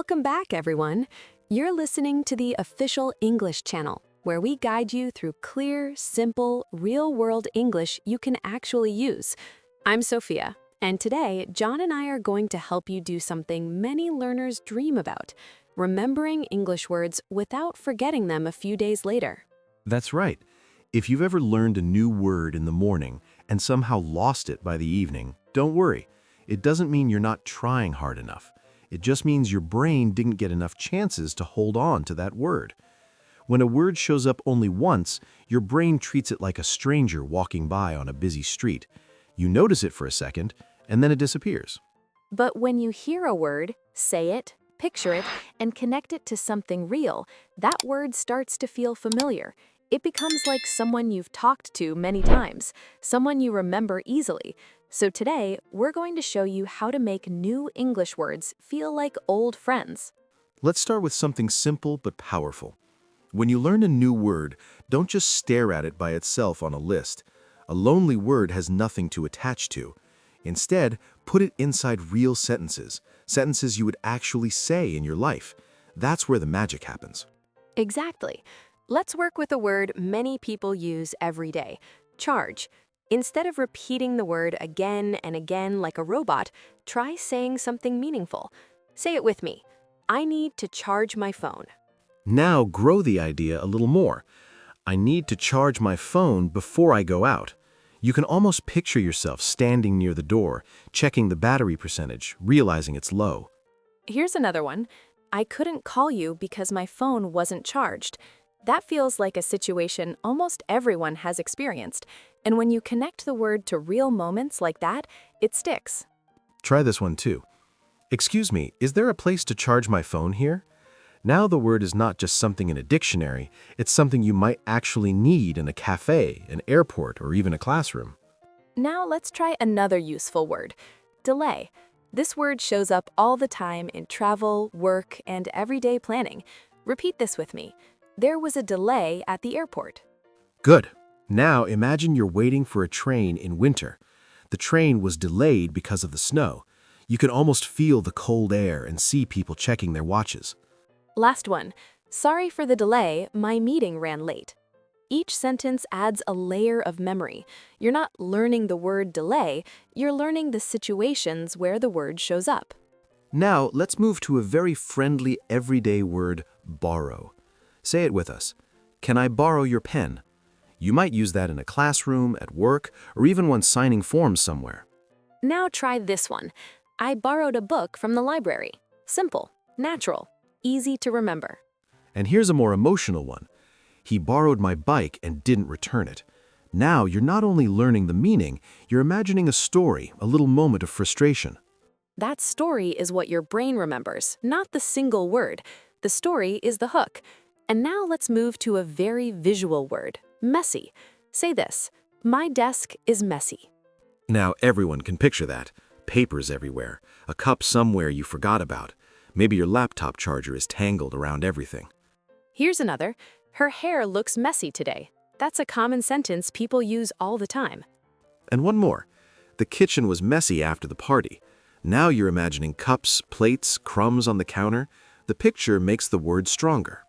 Welcome back, everyone. You're listening to the official English channel, where we guide you through clear, simple, real-world English you can actually use. I'm Sophia, and today, John and I are going to help you do something many learners dream about, remembering English words without forgetting them a few days later. That's right. If you've ever learned a new word in the morning and somehow lost it by the evening, don't worry. It doesn't mean you're not trying hard enough. It just means your brain didn't get enough chances to hold on to that word. When a word shows up only once, your brain treats it like a stranger walking by on a busy street. You notice it for a second, and then it disappears. But when you hear a word, say it, picture it, and connect it to something real, that word starts to feel familiar. It becomes like someone you've talked to many times, someone you remember easily. So today, we're going to show you how to make new English words feel like old friends. Let's start with something simple but powerful. When you learn a new word, don't just stare at it by itself on a list. A lonely word has nothing to attach to. Instead, put it inside real sentences, sentences you would actually say in your life. That's where the magic happens. Exactly. Let's work with a word many people use every day, charge. Instead of repeating the word again and again like a robot, try saying something meaningful. Say it with me. I need to charge my phone. Now grow the idea a little more. I need to charge my phone before I go out. You can almost picture yourself standing near the door, checking the battery percentage, realizing it's low. Here's another one. I couldn't call you because my phone wasn't charged. That feels like a situation almost everyone has experienced. And when you connect the word to real moments like that, it sticks. Try this one too. Excuse me, is there a place to charge my phone here? Now the word is not just something in a dictionary, it's something you might actually need in a cafe, an airport, or even a classroom. Now let's try another useful word, delay. This word shows up all the time in travel, work, and everyday planning. Repeat this with me. There was a delay at the airport. Good. Now imagine you're waiting for a train in winter. The train was delayed because of the snow. You can almost feel the cold air and see people checking their watches. Last one. Sorry for the delay, my meeting ran late. Each sentence adds a layer of memory. You're not learning the word delay, you're learning the situations where the word shows up. Now let's move to a very friendly everyday word, borrow. Say it with us. Can I borrow your pen? You might use that in a classroom, at work, or even when signing forms somewhere. Now try this one. I borrowed a book from the library. Simple, natural, easy to remember. And here's a more emotional one. He borrowed my bike and didn't return it. Now you're not only learning the meaning, you're imagining a story, a little moment of frustration. That story is what your brain remembers, not the single word. The story is the hook. And now let's move to a very visual word, messy. Say this, my desk is messy. Now everyone can picture that. Papers everywhere, a cup somewhere you forgot about. Maybe your laptop charger is tangled around everything. Here's another, her hair looks messy today. That's a common sentence people use all the time. And one more. The kitchen was messy after the party. Now you're imagining cups, plates, crumbs on the counter. The picture makes the word stronger.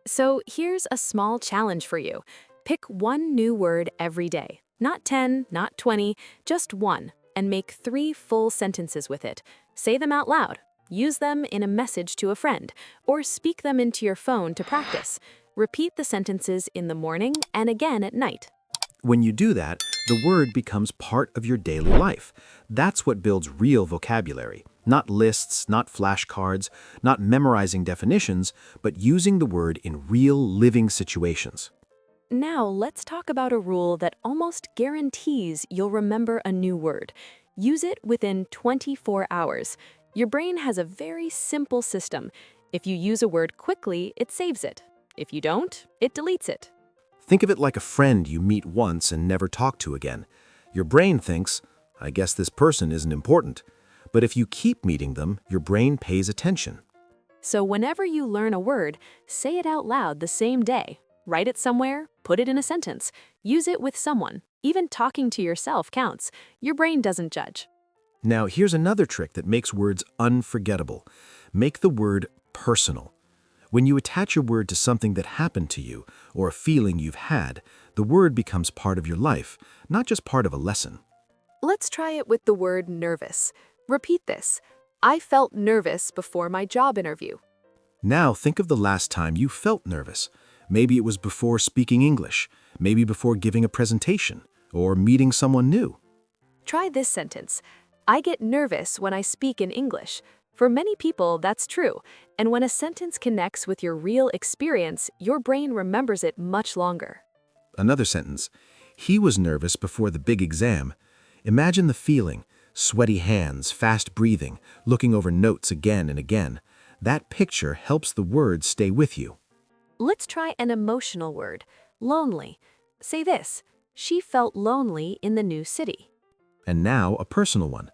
So here's a small challenge for you. Pick one new word every day. Not 10, not 20, just one, and make 3 full sentences with it. Say them out loud. Use them in a message to a friend, or speak them into your phone to practice. Repeat the sentences in the morning and again at night. When you do that, the word becomes part of your daily life. That's what builds real vocabulary. Not lists, not flashcards, not memorizing definitions, but using the word in real living situations. Now let's talk about a rule that almost guarantees you'll remember a new word. Use it within 24 hours. Your brain has a very simple system. If you use a word quickly, it saves it. If you don't, it deletes it. Think of it like a friend you meet once and never talk to again. Your brain thinks, I guess this person isn't important. But if you keep meeting them, your brain pays attention. So whenever you learn a word, say it out loud the same day. Write it somewhere, put it in a sentence. Use it with someone. Even talking to yourself counts. Your brain doesn't judge. Now here's another trick that makes words unforgettable. Make the word personal. When you attach a word to something that happened to you or a feeling you've had, the word becomes part of your life, not just part of a lesson. Let's try it with the word nervous. Repeat this. I felt nervous before my job interview. Now think of the last time you felt nervous. Maybe it was before speaking English, maybe before giving a presentation, or meeting someone new. Try this sentence. I get nervous when I speak in English. For many people, that's true. And when a sentence connects with your real experience, your brain remembers it much longer. Another sentence. He was nervous before the big exam. Imagine the feeling, sweaty hands, fast breathing, looking over notes again and again. That picture helps the words stay with you. Let's try an emotional word. Lonely. Say this. She felt lonely in the new city. And now a personal one.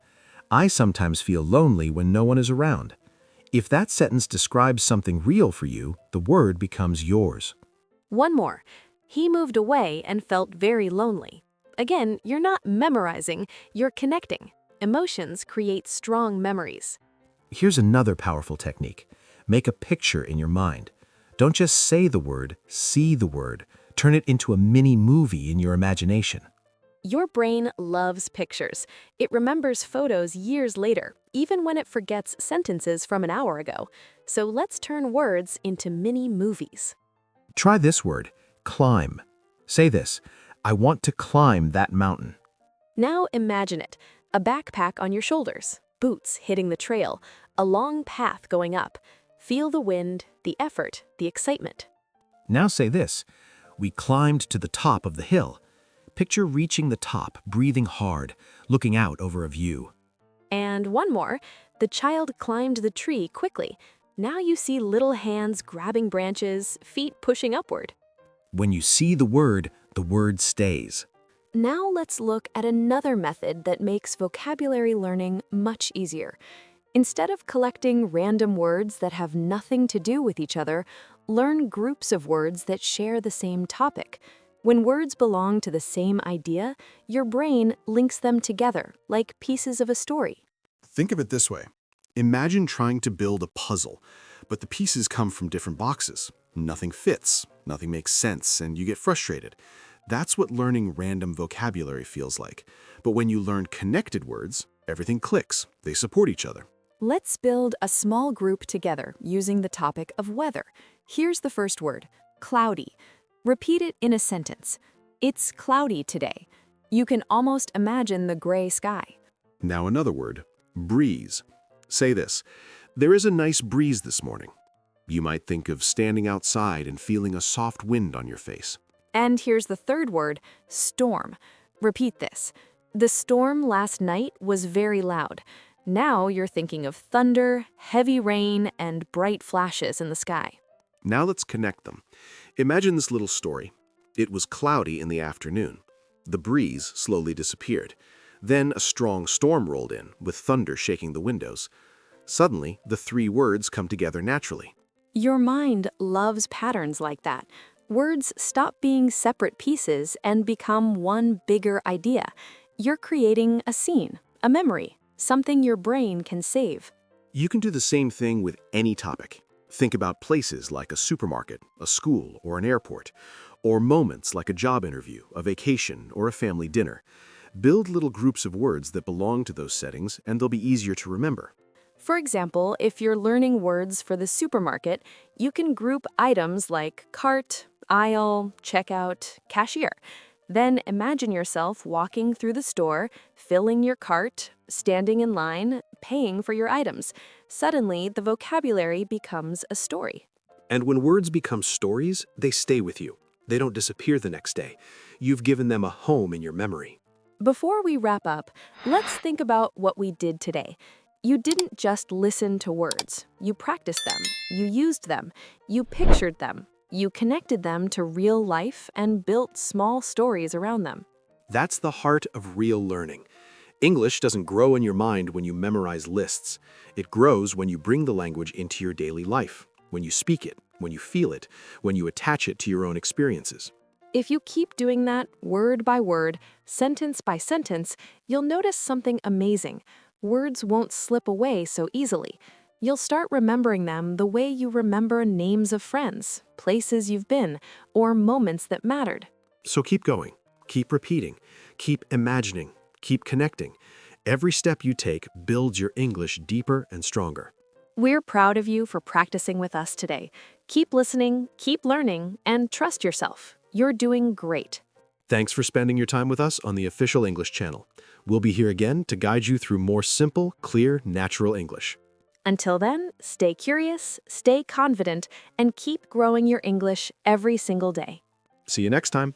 I sometimes feel lonely when no one is around. If that sentence describes something real for you, the word becomes yours. One more. He moved away and felt very lonely. Again, you're not memorizing, you're connecting. Emotions create strong memories. Here's another powerful technique. Make a picture in your mind. Don't just say the word, see the word. Turn it into a mini movie in your imagination. Your brain loves pictures. It remembers photos years later, even when it forgets sentences from an hour ago. So let's turn words into mini movies. Try this word, climb. Say this, I want to climb that mountain. Now imagine it, a backpack on your shoulders, boots hitting the trail, a long path going up. Feel the wind, the effort, the excitement. Now say this, we climbed to the top of the hill. Picture reaching the top, breathing hard, looking out over a view. And one more, the child climbed the tree quickly. Now you see little hands grabbing branches, feet pushing upward. When you see the word stays. Now let's look at another method that makes vocabulary learning much easier. Instead of collecting random words that have nothing to do with each other, learn groups of words that share the same topic. When words belong to the same idea, your brain links them together like pieces of a story. Think of it this way. Imagine trying to build a puzzle, but the pieces come from different boxes. Nothing fits, nothing makes sense, and you get frustrated. That's what learning random vocabulary feels like. But when you learn connected words, everything clicks. They support each other. Let's build a small group together using the topic of weather. Here's the first word, cloudy. Repeat it in a sentence. It's cloudy today. You can almost imagine the gray sky. Now another word, breeze. Say this, there is a nice breeze this morning. You might think of standing outside and feeling a soft wind on your face. And here's the third word, storm. Repeat this. The storm last night was very loud. Now you're thinking of thunder, heavy rain, and bright flashes in the sky. Now let's connect them. Imagine this little story. It was cloudy in the afternoon. The breeze slowly disappeared. Then a strong storm rolled in, with thunder shaking the windows. Suddenly, the three words come together naturally. Your mind loves patterns like that. Words stop being separate pieces and become one bigger idea. You're creating a scene, a memory, something your brain can save. You can do the same thing with any topic. Think about places like a supermarket, a school, or an airport, or moments like a job interview, a vacation, or a family dinner. Build little groups of words that belong to those settings, and they'll be easier to remember. For example, if you're learning words for the supermarket, you can group items like cart, aisle, checkout, cashier. Then imagine yourself walking through the store, filling your cart, standing in line, paying for your items. Suddenly, the vocabulary becomes a story. And when words become stories, they stay with you. They don't disappear the next day. You've given them a home in your memory. Before we wrap up, let's think about what we did today. You didn't just listen to words. You practiced them. You used them. You pictured them. You connected them to real life and built small stories around them. That's the heart of real learning. English doesn't grow in your mind when you memorize lists. It grows when you bring the language into your daily life, when you speak it, when you feel it, when you attach it to your own experiences. If you keep doing that word by word, sentence by sentence, you'll notice something amazing. Words won't slip away so easily. you'll start remembering them the way you remember names of friends, places you've been, or moments that mattered. So keep going, keep repeating, keep imagining, keep connecting. Every step you take builds your English deeper and stronger. We're proud of you for practicing with us today. Keep listening, keep learning, and trust yourself. You're doing great. Thanks for spending your time with us on the official English channel. We'll be here again to guide you through more simple, clear, natural English. Until then, stay curious, stay confident, and keep growing your English every single day. See you next time.